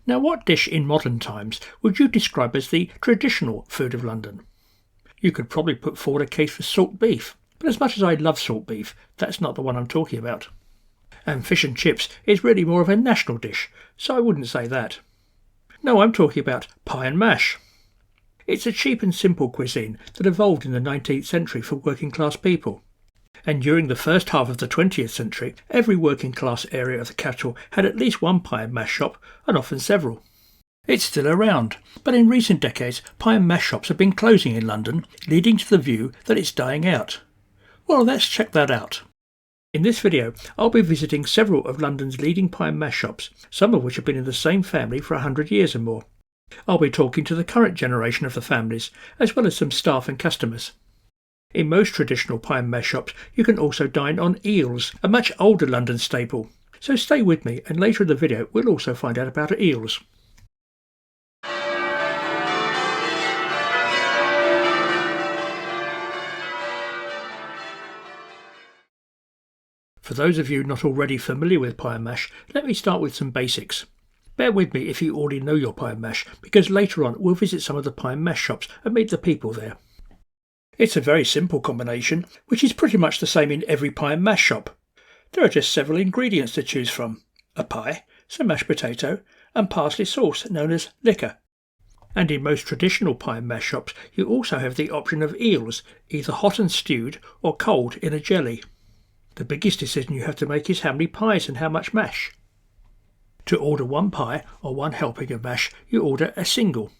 Now, what dish in modern times would you describe as the traditional food of London? You could probably put forward a case for salt beef, but as much as I love salt beef, that's not the one I'm talking about. And fish and chips is really more of a national dish, so I wouldn't say that. No, I'm talking about pie and mash. It's a cheap and simple cuisine that evolved in the 19th century for working class people. And during the first half of the 20th century, every working class area of the capital had at least one pie and mash shop, and often several. It's still around, but in recent decades pie and mash shops have been closing in London, leading to the view that it's dying out. Well, let's check that out. In this video, I'll be visiting several of London's leading pie and mash shops, some of which have been in the same family for 100 years or more. I'll be talking to the current generation of the families, as well as some staff and customers. In most traditional pie and mash shops, you can also dine on eels, a much older London staple. So stay with me, and later in the video we'll also find out about eels. For those of you not already familiar with pie and mash, let me start with some basics. Bear with me if you already know your pie and mash, because later on we'll visit some of the pie and mash shops and meet the people there. It's a very simple combination, which is pretty much the same in every pie and mash shop. There are just several ingredients to choose from: a pie, some mashed potato, and parsley sauce known as liquor. And in most traditional pie and mash shops you also have the option of eels, either hot and stewed or cold in a jelly. The biggest decision you have to make is how many pies and how much mash. To order one pie or one helping of mash, you order a single.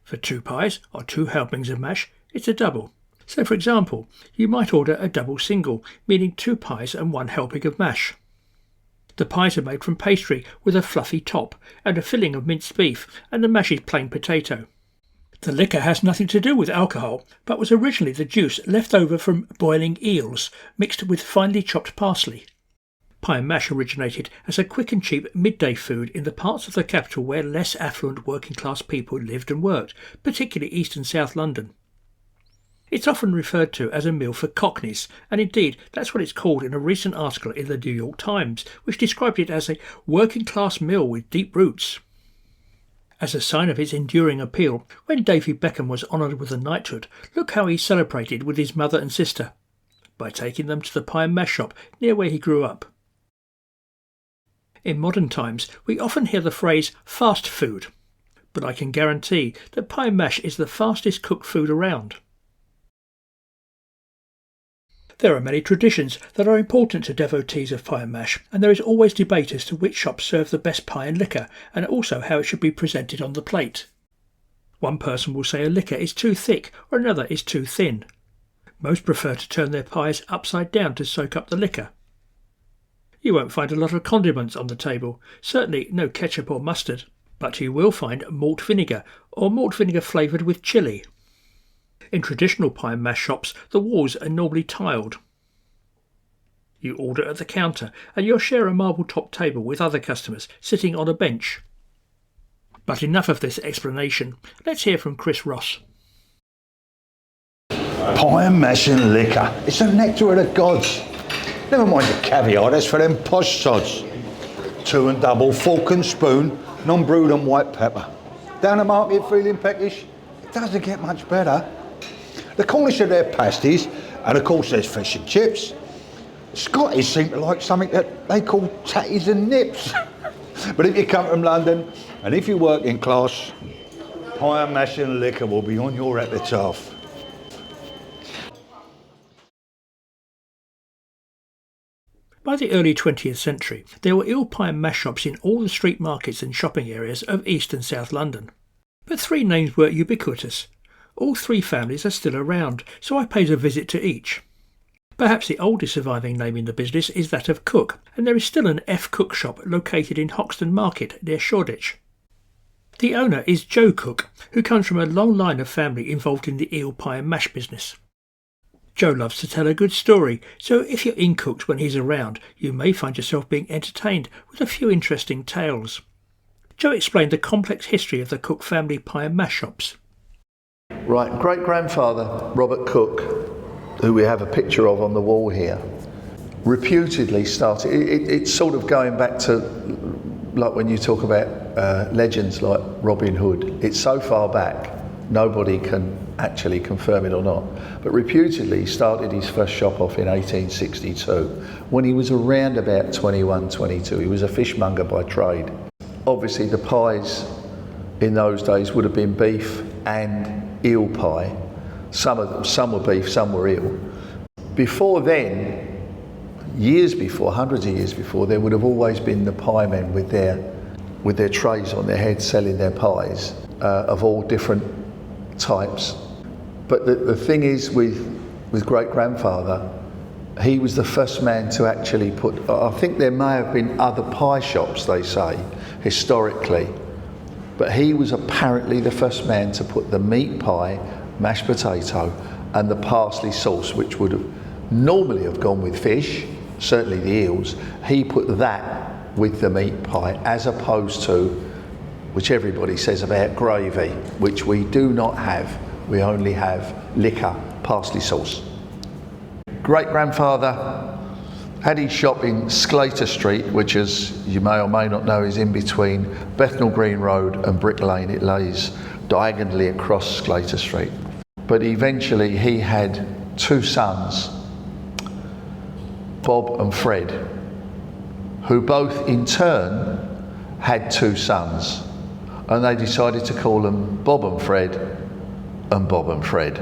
For 2 pies or 2 helpings of mash, it's a double. So for example, you might order a double single, meaning 2 pies and 1 helping of mash. The pies are made from pastry with a fluffy top and a filling of minced beef, and the mash is plain potato. The liquor has nothing to do with alcohol, but was originally the juice left over from boiling eels, mixed with finely chopped parsley. Pie and mash originated as a quick and cheap midday food in the parts of the capital where less affluent working class people lived and worked, particularly East and South London. It's often referred to as a meal for cockneys, and indeed that's what it's called in a recent article in the New York Times, which described it as a working class meal with deep roots. As a sign of its enduring appeal, when David Beckham was honoured with a knighthood, look how he celebrated with his mother and sister, by taking them to the pie and mash shop near where he grew up. In modern times, we often hear the phrase fast food, but I can guarantee that pie and mash is the fastest cooked food around. There are many traditions that are important to devotees of pie and mash, and there is always debate as to which shops serve the best pie and liquor, and also how it should be presented on the plate. One person will say a liquor is too thick or another is too thin. Most prefer to turn their pies upside down to soak up the liquor. You won't find a lot of condiments on the table, certainly no ketchup or mustard, but you will find malt vinegar or malt vinegar flavoured with chilli. In traditional pie and mash shops, the walls are normally tiled. You order at the counter and you'll share a marble-top table with other customers sitting on a bench. But enough of this explanation. Let's hear from Chris Ross. Pie and mash and liquor. It's the nectar of the gods. Never mind the caviar, that's for them posh sods. 2 and double, fork and spoon, non-brewed and white pepper. Down the market feeling peckish? It doesn't get much better. The Cornish are their pasties, and of course there's fish and chips. Scottish seem to like something that they call tatties and nips. But if you come from London, and if you work in class, pie and mash and liquor will be on your epitaph. By the early 20th century, there were eel pie and mash shops in all the street markets and shopping areas of East and South London. But 3 names were ubiquitous. All 3 families are still around, so I paid a visit to each. Perhaps the oldest surviving name in the business is that of Cooke, and there is still an F. Cooke shop located in Hoxton Market near Shoreditch. The owner is Joe Cooke, who comes from a long line of family involved in the eel pie and mash business. Joe loves to tell a good story, so if you're in Cooke's when he's around, you may find yourself being entertained with a few interesting tales. Joe explained the complex history of the Cooke family pie and mash shops. Right, great-grandfather Robert Cooke, who we have a picture of on the wall here, reputedly started, it's sort of going back to like when you talk about legends like Robin Hood. It's so far back, nobody can actually confirm it or not. But reputedly, he started his first shop off in 1862 when he was around about 21, 22. He was a fishmonger by trade. Obviously, the pies in those days would have been beef and eel pie. Some were beef, some were eel. Before then, years before, hundreds of years before, there would have always been the pie men with their trays on their heads selling their pies of all different types. But the thing is with great-grandfather, he was the first man to actually put, I think there may have been other pie shops, they say, historically, but he was apparently the first man to put the meat pie, mashed potato, and the parsley sauce, which would have normally have gone with fish, certainly the eels. He put that with the meat pie, as opposed to, which everybody says about gravy, which we do not have. We only have liquor, parsley sauce. Great-grandfather had his shop in Sclater Street, which, as you may or may not know, is in between Bethnal Green Road and Brick Lane. It lays diagonally across Sclater Street. But eventually he had two sons, Bob and Fred, who both in turn had two sons, and they decided to call them Bob and Fred and Bob and Fred,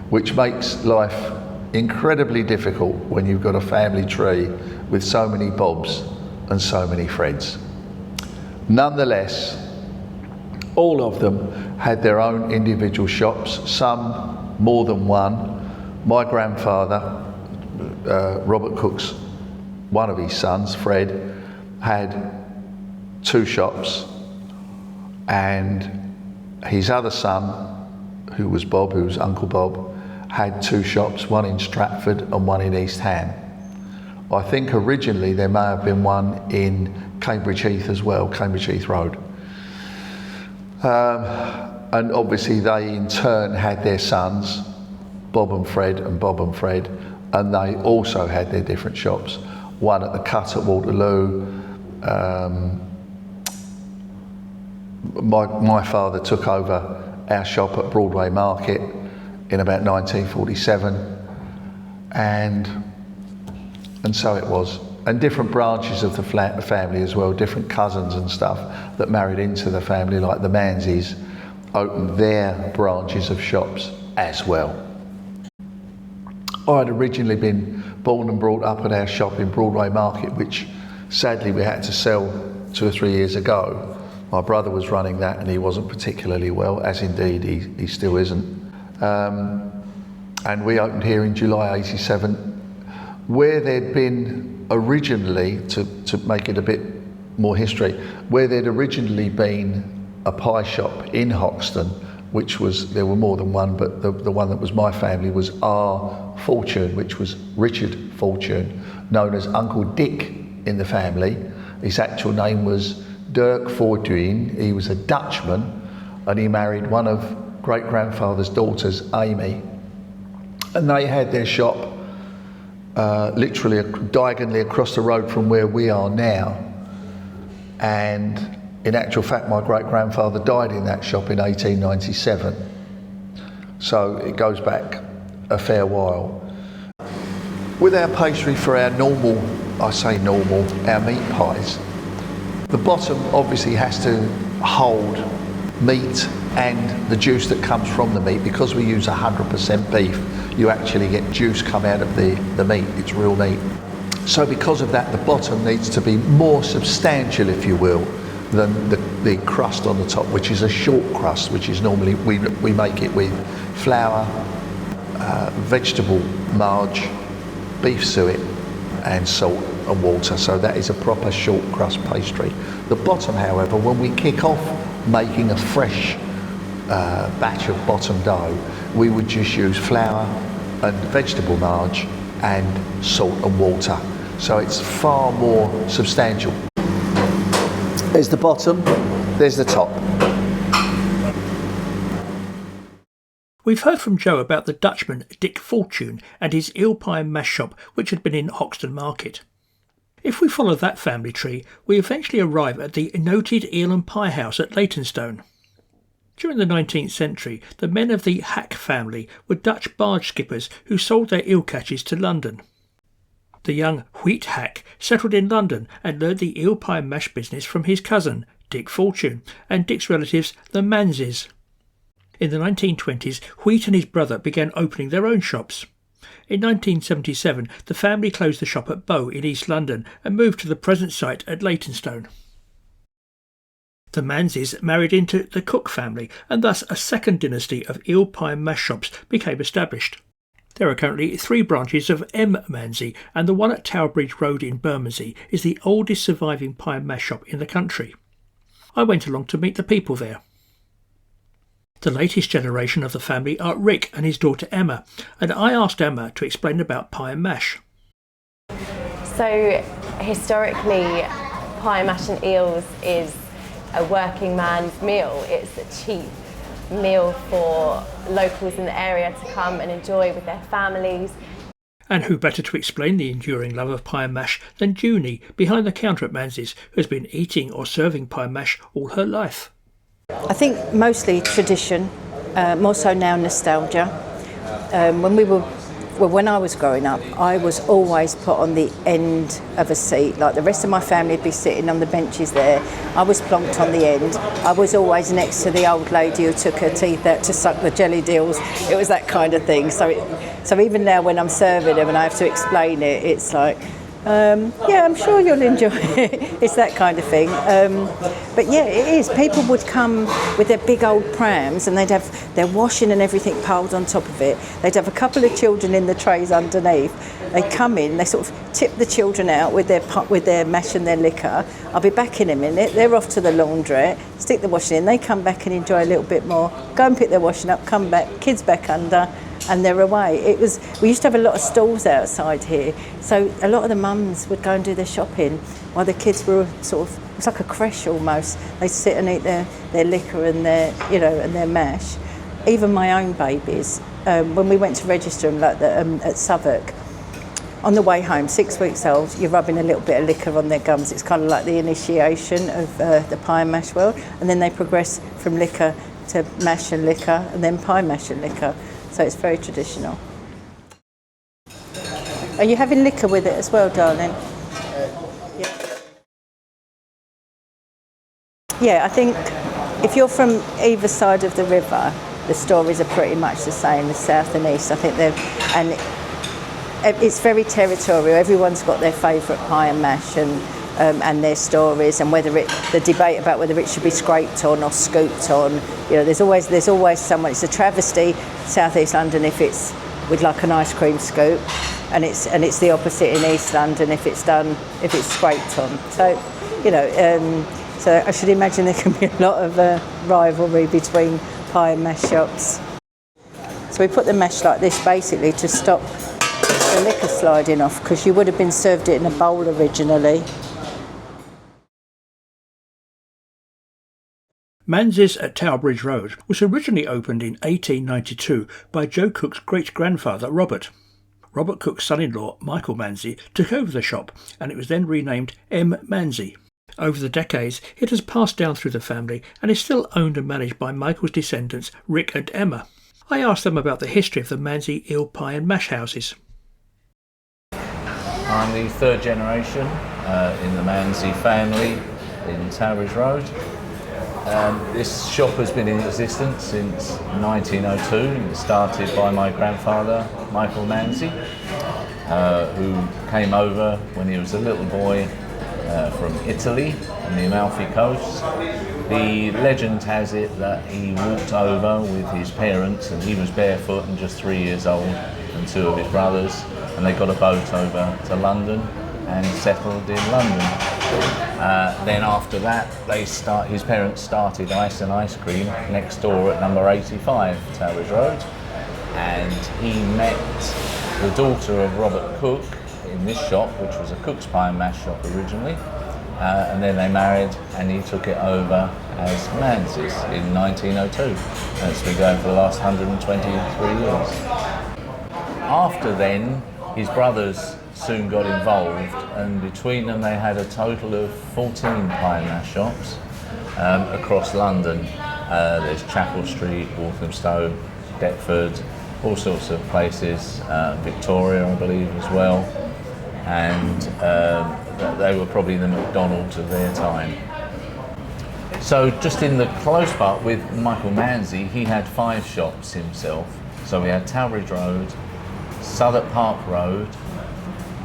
which makes life incredibly difficult when you've got a family tree with so many Bobs and so many Freds. Nonetheless, all of them had their own individual shops, some more than one. My grandfather, Robert Cooke's, one of his sons, Fred, had two shops, and his other son, who was Bob, who was Uncle Bob, had two shops, one in Stratford and one in East Ham. I think originally there may have been one in Cambridge Heath as well, Cambridge Heath Road. And obviously they in turn had their sons, Bob and Fred and Bob and Fred, and they also had their different shops. One at the Cut at Waterloo. My father took over our shop at Broadway Market in about 1947, and so it was. And different branches of the family as well, different cousins and stuff that married into the family, like the Manzes, opened their branches of shops as well. I had originally been born and brought up at our shop in Broadway Market, which sadly we had to sell 2 or 3 years ago. My brother was running that and he wasn't particularly well, as indeed he still isn't. And we opened here in July '87, where there'd been originally, to make it a bit more history, where there'd originally been a pie shop in Hoxton, which was, there were more than one, but the one that was my family was R. Fortune, which was Richard Fortune, known as Uncle Dick in the family. His actual name was Dirk Fortuyn. He was a Dutchman, and he married one of great-grandfather's daughters, Amy. And they had their shop literally diagonally across the road from where we are now. And in actual fact, my great-grandfather died in that shop in 1897. So it goes back a fair while. With our pastry for our normal, I say normal, our meat pies, the bottom obviously has to hold meat and the juice that comes from the meat. Because we use 100% beef, you actually get juice come out of the meat. It's real meat. So because of that, the bottom needs to be more substantial, if you will, than the crust on the top, which is a short crust, which is normally, we make it with flour, vegetable marge, beef suet and salt and water. So that is a proper short crust pastry. The bottom, however, when we kick off making a fresh batch of bottom dough, we would just use flour and vegetable marge and salt and water. So it's far more substantial. There's the bottom, there's the top. We've heard from Joe about the Dutchman Dick Fortune and his eel pie and mash shop, which had been in Hoxton Market. If we follow that family tree, we eventually arrive at the noted Eel Pie House at Leytonstone. During the 19th century, the men of the Hack family were Dutch barge skippers who sold their eel catches to London. The young Wheat Hack settled in London and learned the eel pie mash business from his cousin, Dick Fortune, and Dick's relatives, the Manzes. In the 1920s, Wheat and his brother began opening their own shops. In 1977, the family closed the shop at Bow in East London and moved to the present site at Leytonstone. The Manzes married into the Cooke family, and thus a second dynasty of eel pie mash shops became established. There are currently 3 branches of M. Manze, and the one at Tower Bridge Road in Bermondsey is the oldest surviving pie and mash shop in the country. I went along to meet the people there. The latest generation of the family are Rick and his daughter Emma, and I asked Emma to explain about pie and mash. So historically, pie and mash and eels is a working man's meal. It's a cheap meal for locals in the area to come and enjoy with their families. And who better to explain the enduring love of pie and mash than Junie, behind the counter at Manze's, who has been eating or serving pie and mash all her life. I think mostly tradition, more so now nostalgia. When I was growing up, I was always put on the end of a seat. Like the rest of my family would be sitting on the benches there. I was plonked on the end. I was always next to the old lady who took her teeth out to suck the jelly deals. It was that kind of thing. So even now when I'm serving them and I have to explain it, it's like, yeah, I'm sure you'll enjoy it. It's that kind of thing. But yeah, it is. People would come with their big old prams and they'd have their washing and everything piled on top of it. They'd have a couple of children in the trays underneath. They come in, they sort of tip the children out with their mash and their liquor. I'll be back in a minute. They're off to the laundrette, stick the washing in. They come back and enjoy a little bit more. Go and pick their washing up, come back, kids back under. And they're away. We used to have a lot of stalls outside here, so a lot of the mums would go and do their shopping while the kids were sort of, it was like a creche almost. They'd sit and eat their liquor and their mash. Even my own babies, when we went to register them at Southwark, on the way home, 6 weeks old, you're rubbing a little bit of liquor on their gums. It's kind of like the initiation of the pie and mash world, and then they progress from liquor to mash and liquor, and then pie, mash and liquor. So it's very traditional. Are you having liquor with it as well, darling? Yeah, I think if you're from either side of the river, the stories are pretty much the same as south and east. I think it's very territorial. Everyone's got their favourite pie and mash and their stories, and the debate about whether it should be scraped on or scooped on. You know, there's always someone. It's a travesty, South East London, if it's with like an ice cream scoop, and it's the opposite in East London if it's scraped on. So, so I should imagine there can be a lot of rivalry between pie and mash shops. So we put the mash like this basically to stop the liquor sliding off, because you would have been served it in a bowl originally. Manze's at Tower Bridge Road was originally opened in 1892 by Joe Cooke's great-grandfather Robert. Robert Cooke's son-in-law Michael Manze took over the shop, and it was then renamed M. Manze. Over the decades, it has passed down through the family and is still owned and managed by Michael's descendants Rick and Emma. I asked them about the history of the Manze eel pie and mash houses. I'm the third generation in the Manze family in Tower Bridge Road. This shop has been in existence since 1902. It was started by my grandfather, Michael Manze, who came over when he was a little boy from Italy on the Amalfi Coast. The legend has it that he walked over with his parents, and he was barefoot and just 3 years old, and 2 of his brothers, and they got a boat over to London and settled in London. Then after that, his parents started Ice and Ice Cream next door at number 85 Tower Bridge Road, and he met the daughter of Robert Cooke in this shop, which was a Cooke's Pie and Mash shop originally, and then they married and he took it over as Manze's in 1902, and it's been going for the last 123 years. After then, his brothers soon got involved, and between them they had a total of 14 pie and mash shops across London. There's Chapel Street, Walthamstow, Deptford, all sorts of places, Victoria I believe as well, and they were probably the McDonald's of their time. So just in the close part with Michael Manze, he had 5 shops himself. So we had Talbridge Road, Southwark Park Road,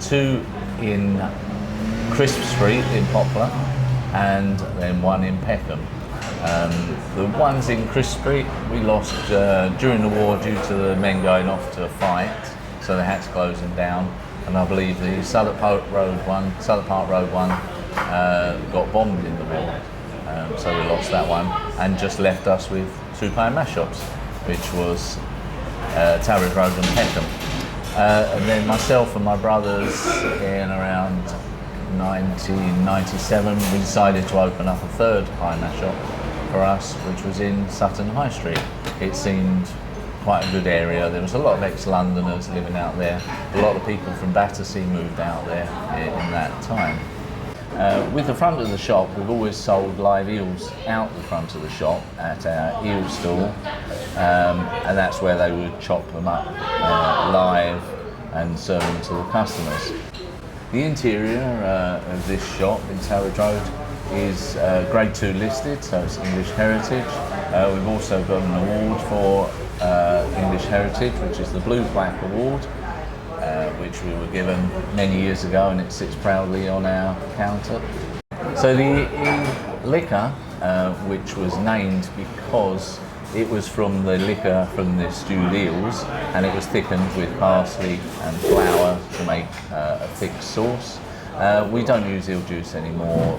2 in Crisp Street in Poplar, and then 1 in Peckham. The ones in Crisp Street we lost during the war due to the men going off to fight, so they had to close them down. And I believe the Southwark Park Road one got bombed in the war, so we lost that one, and just left us with 2 pie and mash shops, which was Talbridge Road and Peckham. And then myself and my brothers, in around 1997, we decided to open up a 3rd pie and mash shop for us, which was in Sutton High Street. It seemed quite a good area. There was a lot of ex-Londoners living out there. A lot of people from Battersea moved out there in that time. With the front of the shop, we've always sold live eels out the front of the shop at our eel stall, and that's where they would chop them up live and serve them to the customers. The interior of this shop in Talbridge Road is Grade 2 listed, so it's English Heritage. We've also got an award for English Heritage, which is the Blue Plaque Award, which we were given many years ago, and it sits proudly on our counter. So the liquor, which was named because it was from the liquor from the stewed eels, and it was thickened with parsley and flour to make a thick sauce. We don't use eel juice anymore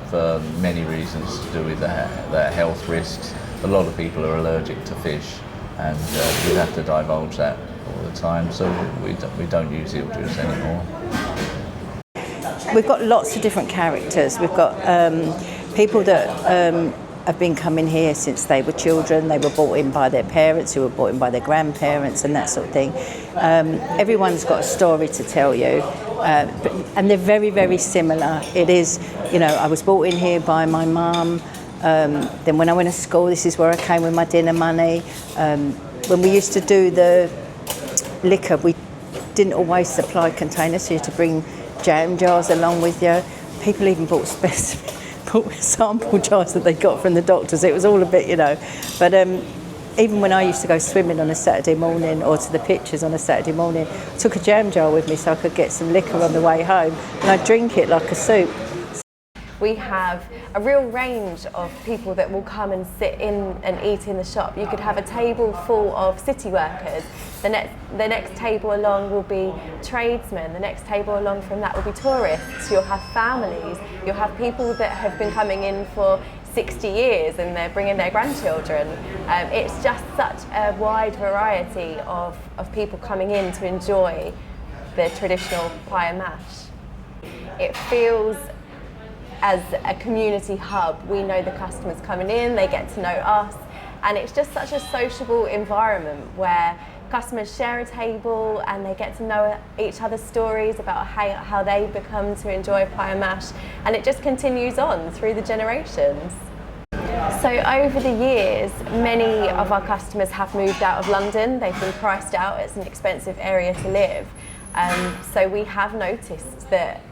for many reasons to do with their health risks. A lot of people are allergic to fish, and we have to divulge that all the time, so we don't use eel juice anymore. We've got lots of different characters. We've got people that have been coming here since they were children. They were brought in by their parents, who were brought in by their grandparents, and that sort of thing. Everyone's got a story to tell you, and they're very, very similar. It is, I was brought in here by my mum. Then when I went to school, this is where I came with my dinner money. When we used to do the liquor, we didn't always supply containers, so you had to bring jam jars along with you. People even bought sample jars that they got from the doctors. It was all a bit, But even when I used to go swimming on a Saturday morning, or to the pictures on a Saturday morning, I took a jam jar with me so I could get some liquor on the way home, and I'd drink it like a soup. We have a real range of people that will come and sit in and eat in the shop. You could have a table full of city workers. The next table along will be tradesmen. The next table along from that will be tourists. You'll have families. You'll have people that have been coming in for 60 years and they're bringing their grandchildren. It's just such a wide variety of people coming in to enjoy the traditional pie and mash. It feels as a community hub. We know the customers coming in, they get to know us, and it's just such a sociable environment where customers share a table and they get to know each other's stories about how they become to enjoy pie and mash, and it just continues on through the generations. So over the years, many of our customers have moved out of London. They've been priced out. It's an expensive area to live. So we have noticed that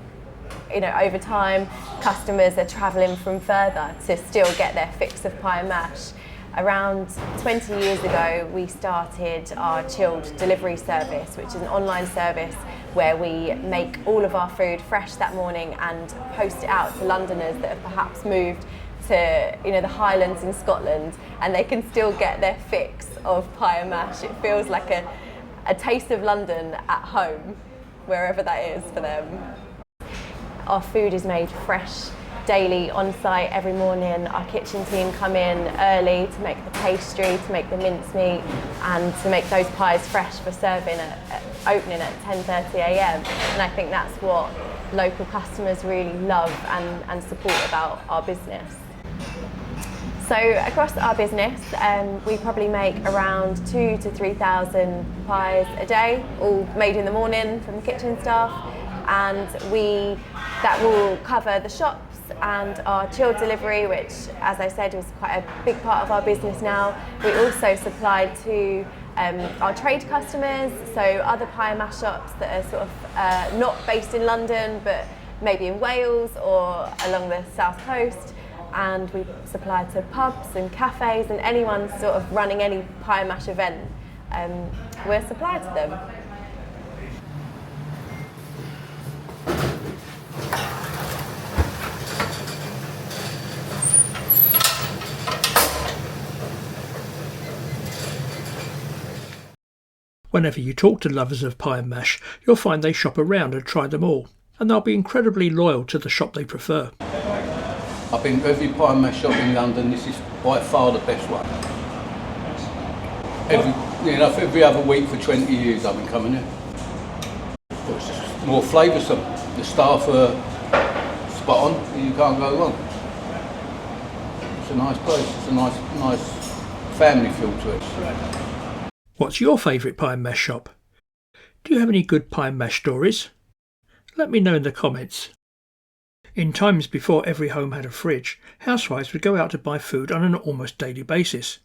over time, customers are travelling from further to still get their fix of pie and mash. Around 20 years ago, we started our chilled delivery service, which is an online service where we make all of our food fresh that morning and post it out to Londoners that have perhaps moved to the Highlands in Scotland, and they can still get their fix of pie and mash. It feels like a taste of London at home, wherever that is for them. Our food is made fresh daily on site every morning. Our kitchen team come in early to make the pastry, to make the mincemeat, and to make those pies fresh for serving at opening at 10:30 a.m. And I think that's what local customers really love and support about our business. So across our business, we probably make around 2,000 to 3,000 pies a day, all made in the morning from the kitchen staff. and that will cover the shops and our chilled delivery, which, as I said, was quite a big part of our business now. We also supply to our trade customers, so other pie and mash shops that are sort of not based in London but maybe in Wales or along the south coast, and we supply to pubs and cafes and anyone sort of running any pie and mash event, we're supplied to them. Whenever you talk to lovers of pie and mash, you'll find they shop around and try them all, and they'll be incredibly loyal to the shop they prefer. I've been to every pie and mash shop in London. This is by far the best one. Every other week for 20 years I've been coming here. It's just more flavoursome. The staff are spot on. You can't go wrong. It's a nice place. It's a nice family feel to it. What's your favourite pie and mash shop? Do you have any good pie and mash stories? Let me know in the comments. In times before every home had a fridge, housewives would go out to buy food on an almost daily basis.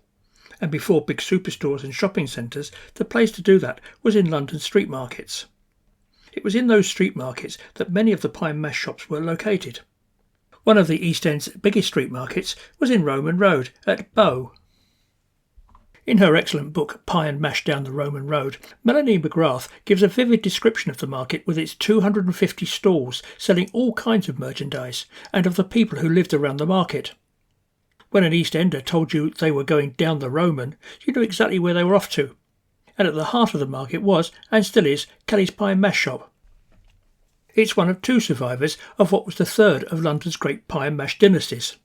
And before big superstores and shopping centres, the place to do that was in London street markets. It was in those street markets that many of the pie and mash shops were located. One of the East End's biggest street markets was in Roman Road at Bow. In her excellent book Pie and Mash Down the Roman Road, Melanie McGrath gives a vivid description of the market with its 250 stalls selling all kinds of merchandise and of the people who lived around the market. When an East Ender told you they were going down the Roman, you knew exactly where they were off to. And at the heart of the market was, and still is, Kelly's Pie and Mash shop. It's one of two survivors of what was the third of London's great pie and mash dynasties.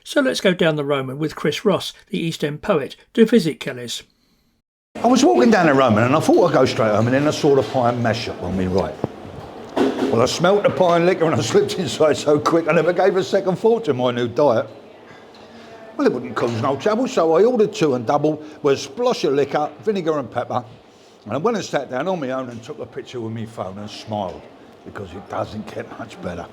So let's go down the Roman with Chris Ross, the East End poet, to visit Kelly's. I was walking down the Roman and I thought I'd go straight home, and then I saw the pie and mash shop on me right. Well, I smelt the pie and liquor and I slipped inside so quick I never gave a second thought to my new diet. Well, it wouldn't cause no trouble, so I ordered 2 and double with a splosh of liquor, vinegar and pepper, and I went and sat down on my own and took a picture with my phone and smiled, because it doesn't get much better.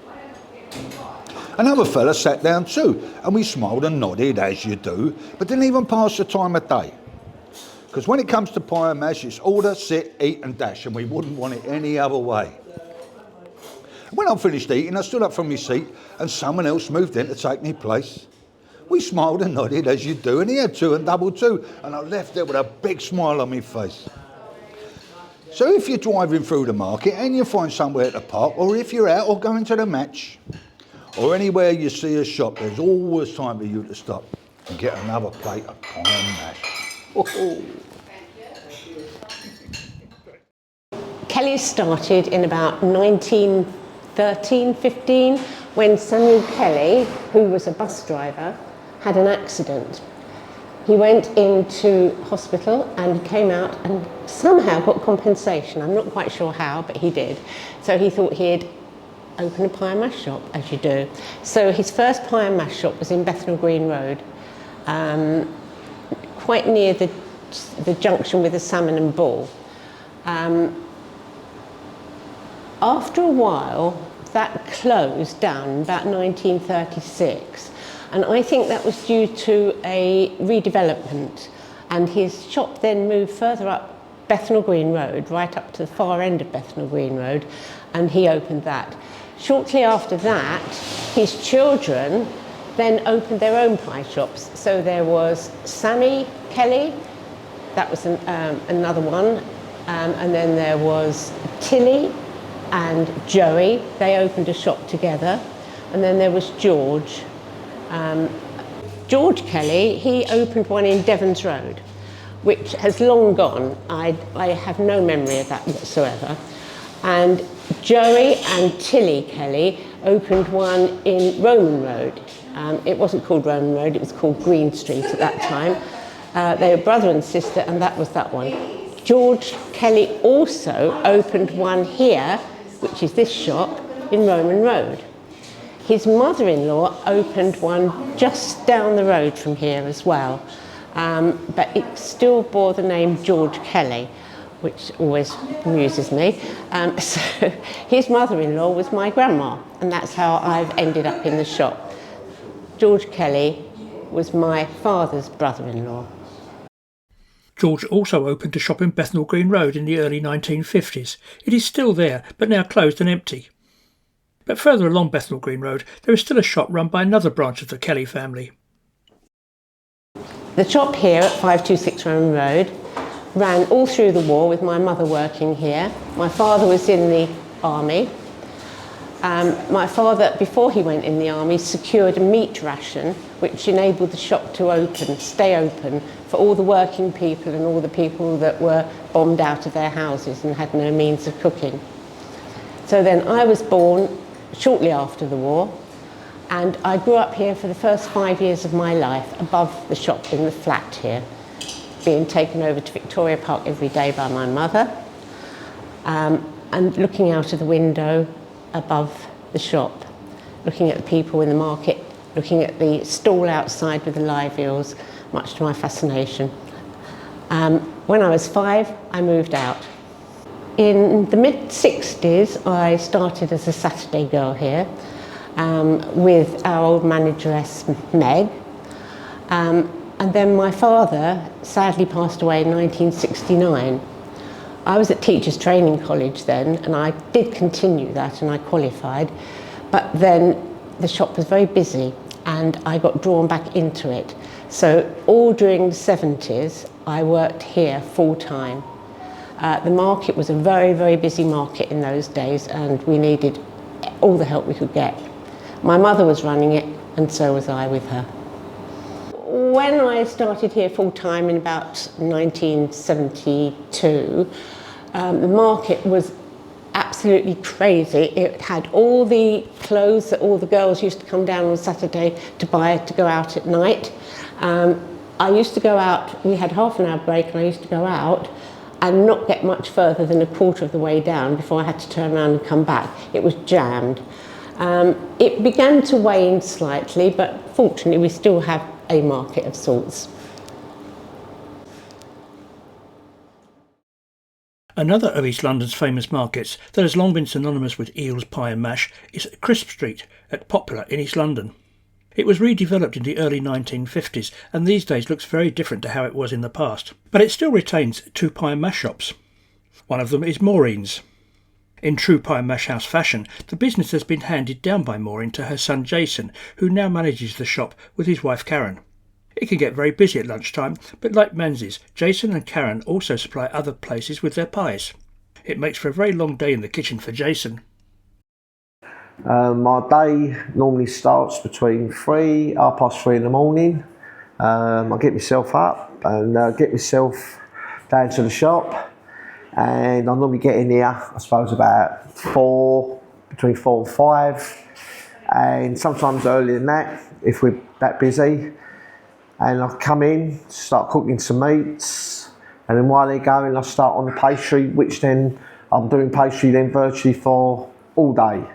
Another fella sat down too, and we smiled and nodded, as you do, but didn't even pass the time of day. Because when it comes to pie and mash, it's order, sit, eat and dash, and we wouldn't want it any other way. When I finished eating, I stood up from my seat and someone else moved in to take my place. We smiled and nodded, as you do, and he had 2 and double too, and I left there with a big smile on my face. So if you're driving through the market and you find somewhere to park, or if you're out or going to the match, or anywhere you see a shop, there's always time for you to stop and get another plate of pie and mash. Oh. Kelly started in about 1913-15 when Samuel Kelly, who was a bus driver, had an accident. He went into hospital and came out and somehow got compensation. I'm not quite sure how, but he did. So he thought he'd open a pie and mash shop, as you do. So his first pie and mash shop was in Bethnal Green Road, quite near the junction with the Salmon and Bull. After a while, that closed down about 1936, and I think that was due to a redevelopment, and his shop then moved further up Bethnal Green Road, right up to the far end of Bethnal Green Road, and he opened that. Shortly after that, his children then opened their own pie shops. So there was Sammy Kelly, that was another one, and then there was Tilly and Joey, they opened a shop together, and then there was George. George Kelly, he opened one in Devons Road, which has long gone. I have no memory of that whatsoever. And Joey and Tilly Kelly opened one in Roman Road. It wasn't called Roman Road, it was called Green Street at that time. They were brother and sister, and that was that one. George Kelly also opened one here, which is this shop, in Roman Road. His mother-in-law opened one just down the road from here as well, but it still bore the name George Kelly. which always amuses me. So his mother-in-law was my grandma, and that's how I've ended up in the shop. George Kelly was my father's brother-in-law. George also opened a shop in Bethnal Green Road in the early 1950s. It is still there, but now closed and empty. But further along Bethnal Green Road, there is still a shop run by another branch of the Kelly family. The shop here at 526 Roman Road ran all through the war with my mother working here. My father was in the army. My father, before he went in the army, secured a meat ration which enabled the shop to stay open for all the working people and all the people that were bombed out of their houses and had no means of cooking. So then I was born shortly after the war, and I grew up here for the first 5 years of my life above the shop in the flat here, being taken over to Victoria Park every day by my mother, and looking out of the window above the shop, looking at the people in the market, looking at the stall outside with the live eels, much to my fascination. When I was 5, I moved out. In the mid-60s, I started as a Saturday girl here with our old manageress, Meg. And then my father sadly passed away in 1969. I was at Teachers Training College then, and I did continue that and I qualified, but then the shop was very busy and I got drawn back into it. So all during the 70s, I worked here full time. The market was a very, very busy market in those days, and we needed all the help we could get. My mother was running it, and so was I with her. When I started here full time in about 1972, the market was absolutely crazy. It had all the clothes that all the girls used to come down on Saturday to buy to go out at night. I used to go out, we had half an hour break, and I used to go out and not get much further than a quarter of the way down before I had to turn around and come back. It was jammed. It began to wane slightly, but fortunately we still have a market of sorts. Another of East London's famous markets that has long been synonymous with Eels Pie and Mash is Crisp Street at Poplar in East London. It was redeveloped in the early 1950s and these days looks very different to how it was in the past. But it still retains 2 pie and mash shops. One of them is Maureen's. In true Pie and Mash House fashion, the business has been handed down by Maureen to her son Jason, who now manages the shop with his wife Karen. It can get very busy at lunchtime, but like Manze's, Jason and Karen also supply other places with their pies. It makes for a very long day in the kitchen for Jason. My day normally starts between 3:30 in the morning. I get myself up and get myself down to the shop, and I normally get in here, I suppose, about between 4 and 5, and sometimes earlier than that if we're that busy. And I come in, start cooking some meats, and then while they're going I start on the pastry, which then I'm doing pastry then virtually for all day.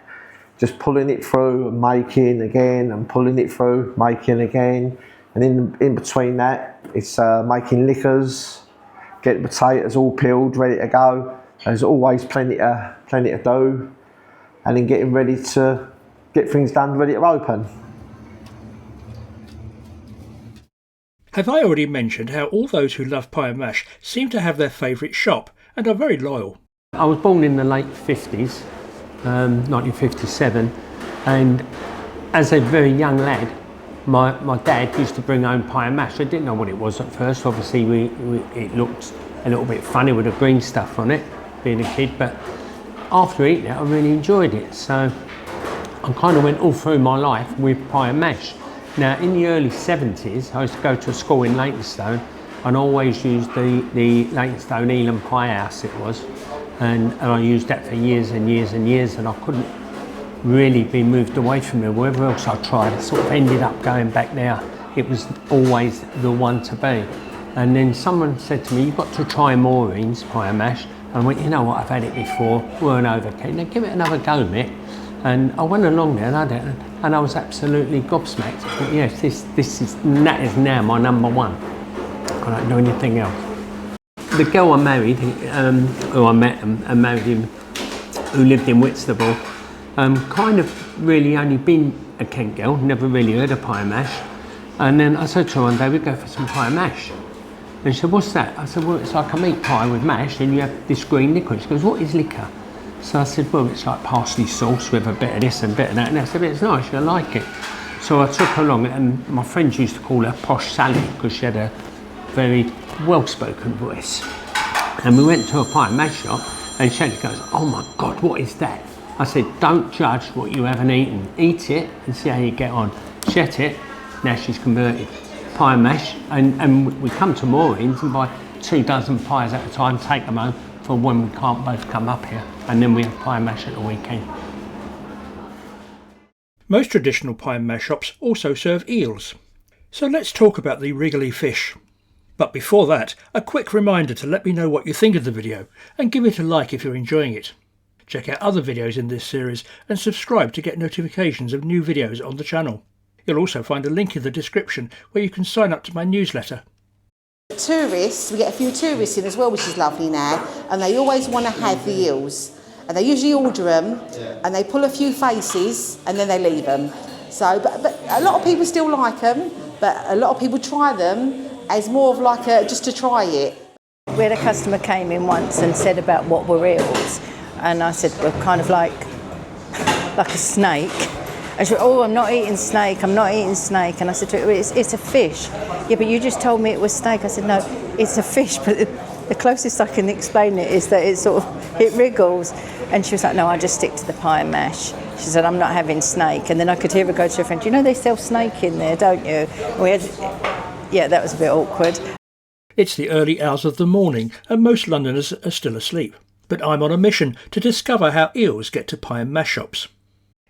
Just pulling it through and making again, and pulling it through, making again. And in between that, it's making liquors, get the potatoes all peeled, ready to go. There's always plenty to do. And then getting ready to get things done, ready to open. Have I already mentioned how all those who love pie and mash seem to have their favourite shop and are very loyal? I was born in the late 50s, 1957, and as a very young lad, my dad used to bring home pie and mash. I didn't know what it was at first. Obviously, it looked a little bit funny with the green stuff on it, being a kid, but after eating it, I really enjoyed it. So I kind of went all through my life with pie and mash. Now, in the early 70s, I used to go to a school in Leytonstone and always used the Leytonstone Eel Pie House it was. And I used that for years and years and years, and I couldn't really be moved away from it. Wherever else I tried, I sort of ended up going back there. It was always the one to be. And then someone said to me, "You've got to try Maureen's Pie and Mash." And I went, "You know what, I've had it before, weren't overkeen. Now give it another go, Mick." And I went along there and I did, and I was absolutely gobsmacked. I thought, yes, that is now my number one. I don't do anything else. the girl I married, who I met and married him, who lived in Whitstable, kind of really only been a Kent girl, never really heard of pie and mash. And then I said to her one day, we'd go for some pie and mash. And she said, what's that? I said, well, it's like a meat pie with mash and you have this green liquid. She goes, what is liquor? So I said, well, it's like parsley sauce with a bit of this and a bit of that. And I said, it's nice, I like it. So I took her along, and my friends used to call her Posh Sally because she had a very well-spoken voice. And we went to a pie and mash shop, and Shelly goes, oh my God, what is that? I said, don't judge what you haven't eaten. Eat it and see how you get on. She ate it, now she's converted. Pie and mash, and we come to Maureen's and buy 2 dozen pies at a time, take them home for when we can't both come up here. And then we have pie and mash at the weekend. Most traditional pie and mash shops also serve eels. So let's talk about the wriggly fish. But before that, a quick reminder to let me know what you think of the video and give it a like if you're enjoying it. Check out other videos in this series and subscribe to get notifications of new videos on the channel. You'll also find a link in the description where you can sign up to my newsletter. Tourists, we get a few tourists in as well, which is lovely now, and they always want to have the eels. And they usually order them, and they pull a few faces, and then they leave them. So, but a lot of people still like them, but a lot of people try them as more of like just to try it. We had a customer came in once and said about what were eels, and I said, well, kind of like a snake. And she went, oh, I'm not eating snake, I'm not eating snake. And I said to her, it's a fish. Yeah, but you just told me it was snake. I said, no, it's a fish, but the closest I can explain it is that it wriggles. And she was like, no, I just stick to the pie and mash. She said, I'm not having snake. And then I could hear her go to her friend, you know they sell snake in there, don't you? And yeah, that was a bit awkward. It's the early hours of the morning and most Londoners are still asleep. But I'm on a mission to discover how eels get to pie and mash shops.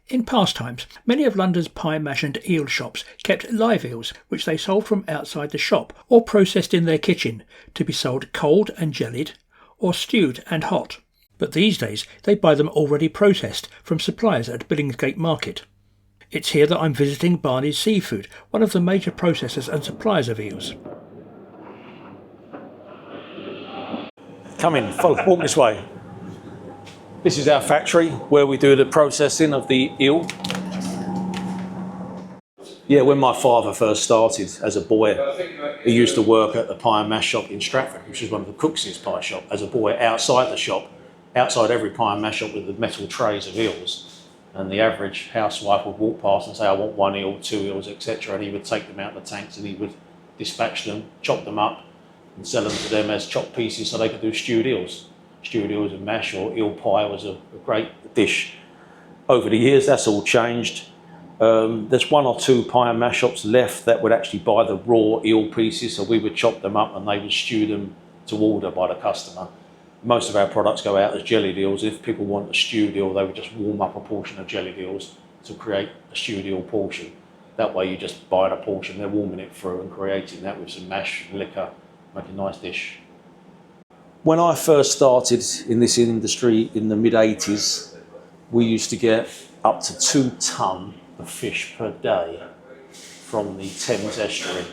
In past times, many of London's pie, mash and eel shops kept live eels, which they sold from outside the shop or processed in their kitchen to be sold cold and jellied or stewed and hot. But these days they buy them already processed from suppliers at Billingsgate Market. It's here that I'm visiting Barney's Seafood, one of the major processors and suppliers of eels. Come in, follow, walk this way. This is our factory where we do the processing of the eel. Yeah, when my father first started as a boy, he used to work at the pie and mash shop in Stratford, which is one of the Cooks' pie shop. As a boy, outside the shop, outside every pie and mash shop with the metal trays of eels, and the average housewife would walk past and say, I want 1 eel, 2 eels, etc. And he would take them out of the tanks and he would dispatch them, chop them up, and sell them to them as chopped pieces so they could do stewed eels. Stewed eels and mash or eel pie was a great dish. Over the years, that's all changed. There's 1 or 2 pie and mash shops left that would actually buy the raw eel pieces, so we would chop them up and they would stew them to order by the customer. Most of our products go out as jellied eels. If people want a stewed eel, they would just warm up a portion of jellied eels to create a stewed eel portion. That way you just buy a portion, they're warming it through and creating that with some mash, liquor, make a nice dish. When I first started in this industry in the mid-80s, we used to get up to 2 tonne of fish per day from the Thames estuary.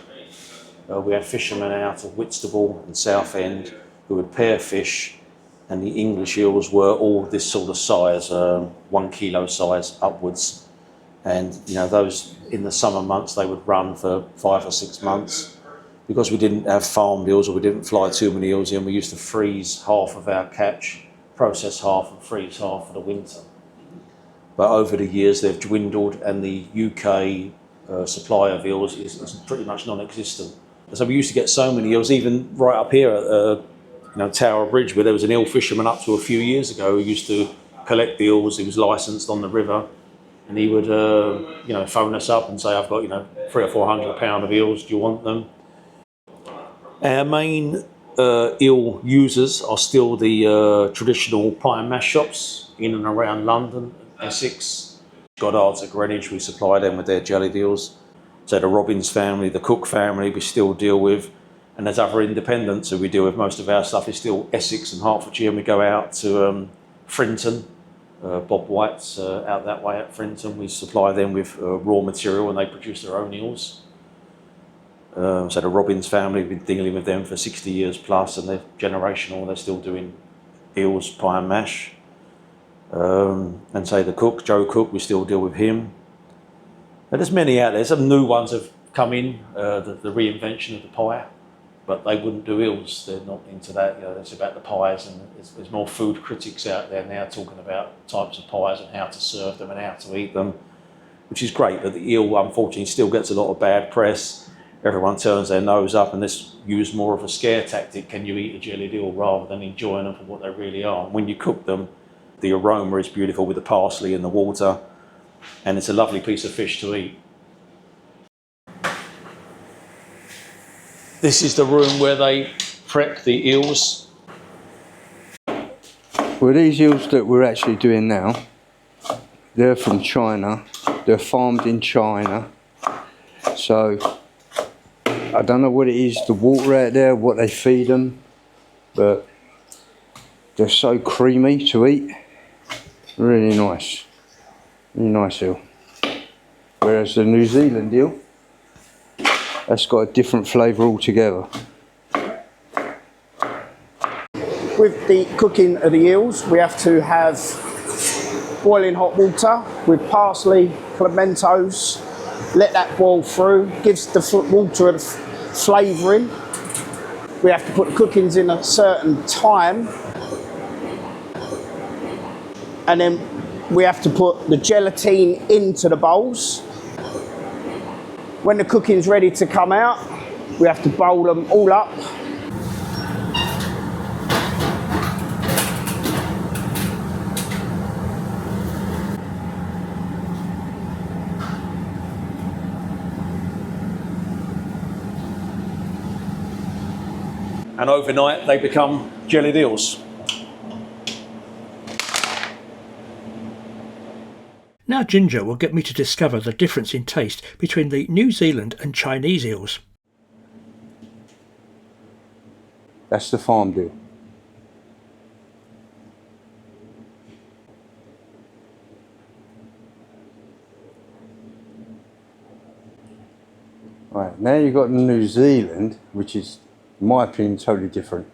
We had fishermen out of Whitstable and Southend who would pair fish, and the English eels were all this sort of size, 1 kilo size upwards. And you know, those in the summer months they would run for 5 or 6 months. Because we didn't have farmed eels or we didn't fly too many eels in, we used to freeze half of our catch, process half and freeze half for the winter. But over the years they've dwindled and the UK supply of eels is pretty much non-existent. So we used to get so many eels, even right up here at Tower Bridge, where there was an eel fisherman up to a few years ago who used to collect the eels. He was licensed on the river, and he would phone us up and say, I've got 300 or 400 pound of eels, do you want them? Our main eel users are still the traditional pie and mash shops in and around London, Essex. Goddard's at Greenwich, we supply them with their jellied eels. So the Robbins family, the Cooke family, we still deal with. And there's other independents who we deal with. Most of our stuff is still Essex and Hertfordshire, and we go out to Frinton. Bob White's out that way at Frinton. We supply them with raw material and they produce their own eels. So the Robbins family, we've been dealing with them for 60 years plus, and they're generational. They're still doing eels, pie and mash. And say the Cooke, Joe Cooke, we still deal with him. And there's many out there. Some new ones have come in, the reinvention of the pie, but they wouldn't do eels. They're not into that. You know, it's about the pies, and there's more food critics out there now talking about types of pies and how to serve them and how to eat them, which is great. But the eel, unfortunately, still gets a lot of bad press. Everyone turns their nose up, and this used more of a scare tactic. Can you eat a jellied eel, rather than enjoying them for what they really are? And when you cook them, the aroma is beautiful with the parsley and the water, and it's a lovely piece of fish to eat. This is the room where they prep the eels. Well, these eels that we're actually doing now, they're from China. They're farmed in China. So I don't know what it is, the water out there, what they feed them, but they're so creamy to eat. Really nice. Really nice eel. Whereas the New Zealand eel, that's got a different flavour altogether. With the cooking of the eels, we have to have boiling hot water with parsley, pimentos, let that boil through, gives the water a flavouring. We have to put the cookings in a certain time, and then we have to put the gelatine into the bowls. When the cooking's ready to come out, we have to bowl them all up. And overnight they become jellied eels. Now Ginger will get me to discover the difference in taste between the New Zealand and Chinese eels. That's the farmed eel. Right, now you've got the New Zealand, which is, in my opinion, totally different.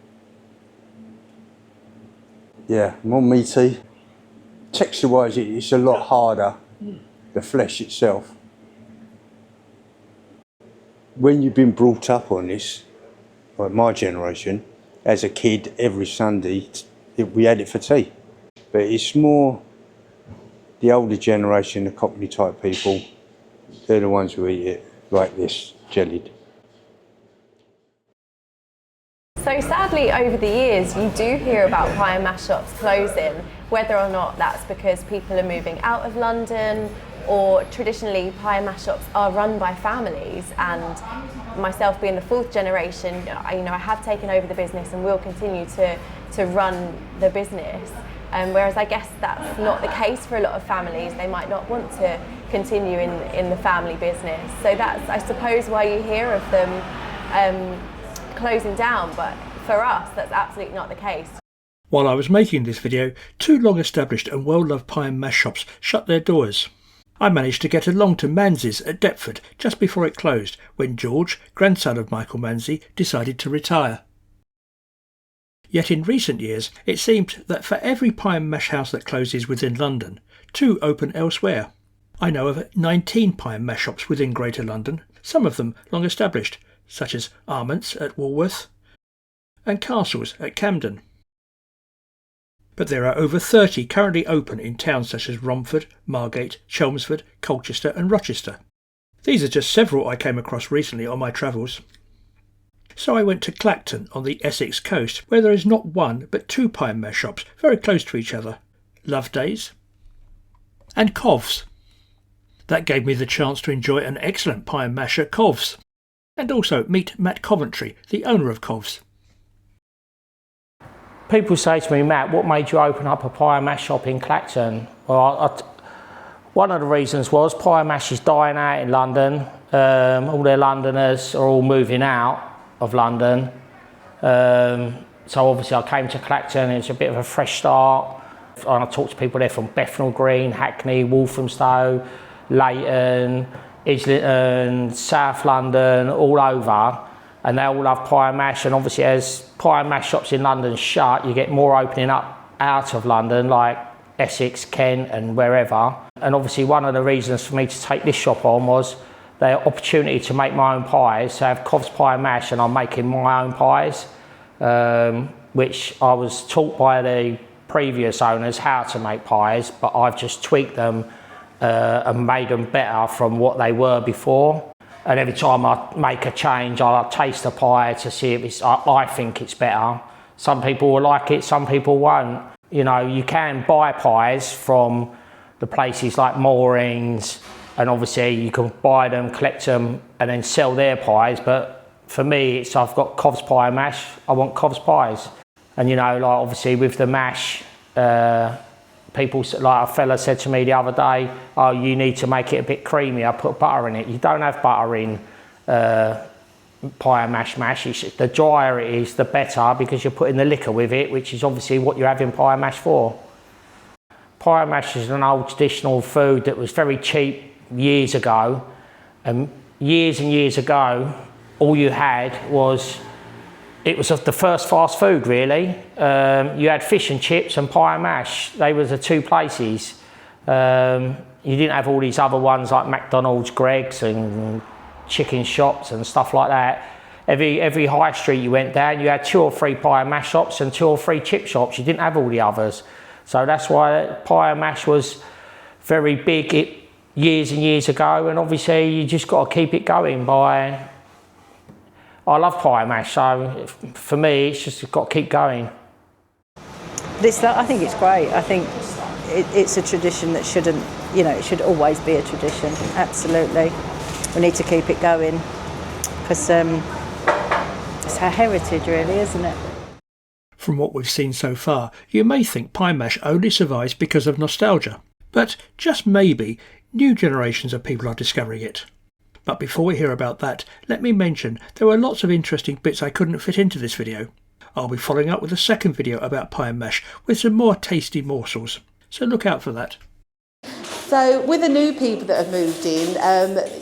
Yeah, more meaty. Texture-wise, it's a lot harder, the flesh itself. When you've been brought up on this, like my generation, as a kid, every Sunday, we had it for tea. But it's more the older generation, the Cockney type people, they're the ones who eat it like this, jellied. So sadly, over the years, you do hear about pie and mash shops closing, whether or not that's because people are moving out of London, or traditionally pie and mash shops are run by families. And myself being the fourth generation, I have taken over the business and will continue to run the business. Whereas I guess that's not the case for a lot of families. They might not want to continue in the family business. So that's, I suppose, why you hear of them closing down, but for us that's absolutely not the case. While I was making this video, 2 long established and well loved pie and mash shops shut their doors. I managed to get along to Manze's at Deptford just before it closed, when George, grandson of Michael Manze, decided to retire. Yet in recent years it seemed that for every pie and mash house that closes within London, 2 open elsewhere. I know of 19 pie and mash shops within Greater London, some of them long established, such as Armant's at Walworth and Castle's at Camden. But there are over 30 currently open in towns such as Romford, Margate, Chelmsford, Colchester and Rochester. These are just several I came across recently on my travels. So I went to Clacton on the Essex coast, where there is not 1 but 2 pie and mash shops very close to each other, Loveday's and Covs. That gave me the chance to enjoy an excellent pie and mash at Covs, and also meet Matt Coventry, the owner of Covs. People say to me, Matt, what made you open up a pie and mash shop in Clacton? Well, one of the reasons was pie and mash is dying out in London. All their Londoners are all moving out of London. So obviously I came to Clacton, it's a bit of a fresh start. And I talked to people there from Bethnal Green, Hackney, Walthamstow, Leighton, Islington, South London, all over, and they all love pie and mash. And obviously as pie and mash shops in London shut, you get more opening up out of London, like Essex, Kent and wherever. And obviously one of the reasons for me to take this shop on was the opportunity to make my own pies. So I have Covs pie and mash and I'm making my own pies, which I was taught by the previous owners how to make pies, but I've just tweaked them and made them better from what they were before. And every time I make a change, I'll taste the pie to see if it's, I think it's better. Some people will like it, some people won't. You know, you can buy pies from the places like Maureen's, and obviously you can buy them, collect them, and then sell their pies. But for me, it's I've got Covs pie and mash. I want Covs pies. And you know, like obviously with the mash, people, like a fella said to me the other day, oh, you need to make it a bit creamy. I put butter in it. You don't have butter in pie and mash. The drier it is, the better, because you're putting the liquor with it, which is obviously what you're having pie and mash for. Pie and mash is an old traditional food that was very cheap years ago. And years ago, all you had was, it was the first fast food really. You had fish and chips and pie and mash. They were the two places. You didn't have all these other ones like McDonald's, Greggs and chicken shops and stuff like that. Every high street you went down, you had 2 or 3 pie and mash shops and 2 or 3 chip shops. You didn't have all the others. So that's why pie and mash was very big years and years ago, and obviously you just got to keep it going by... I love pie and mash, so for me it's just got to keep going. I think it's great. I think it's a tradition that shouldn't, you know, it should always be a tradition, absolutely. We need to keep it going, because it's our heritage really, isn't it? From what we've seen so far, you may think pie mash only survives because of nostalgia. But just maybe, new generations of people are discovering it. But before we hear about that, let me mention there were lots of interesting bits I couldn't fit into this video. I'll be following up with a second video about pie and mash with some more tasty morsels, so look out for that. So with the new people that have moved in,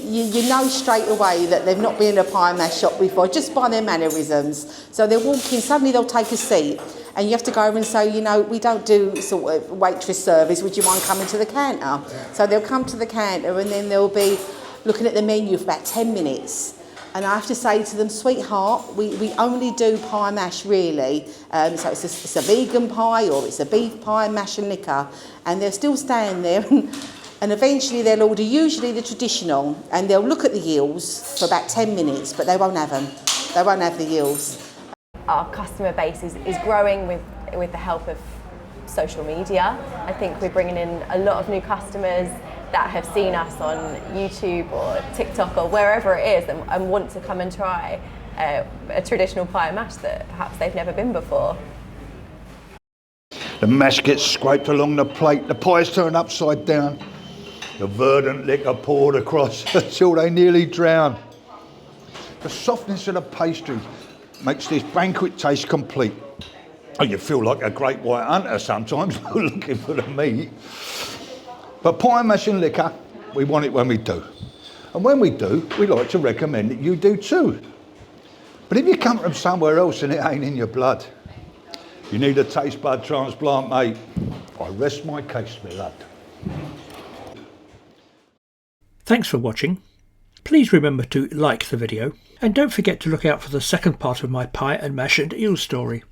you know straight away that they've not been in a pie and mash shop before, just by their mannerisms. So they'll walk in, suddenly they'll take a seat, and you have to go over and say, you know, we don't do sort of waitress service, would you mind coming to the counter? Yeah. So they'll come to the counter and then they'll be looking at the menu for about 10 minutes. And I have to say to them, sweetheart, we only do pie and mash really. So it's a vegan pie or it's a beef pie, mash and liquor. And they'll still stand there and eventually they'll order usually the traditional, and they'll look at the eels for about 10 minutes, but they won't have them. They won't have the eels. Our customer base is growing with the help of social media. I think we're bringing in a lot of new customers that have seen us on YouTube or TikTok or wherever it is and want to come and try a traditional pie and mash that perhaps they've never been before. The mash gets scraped along the plate, the pies turn upside down, the verdant liquor poured across until they nearly drown. The softness of the pastry makes this banquet taste complete. Oh, you feel like a great white hunter sometimes looking for the meat. But pie, mash and liquor, we want it when we do. And when we do, we like to recommend that you do too. But if you come from somewhere else and it ain't in your blood, you need a taste bud transplant, mate. I rest my case, my lad. Thanks for watching. Please remember to like the video, and don't forget to look out for the second part of my pie and mash and eel story.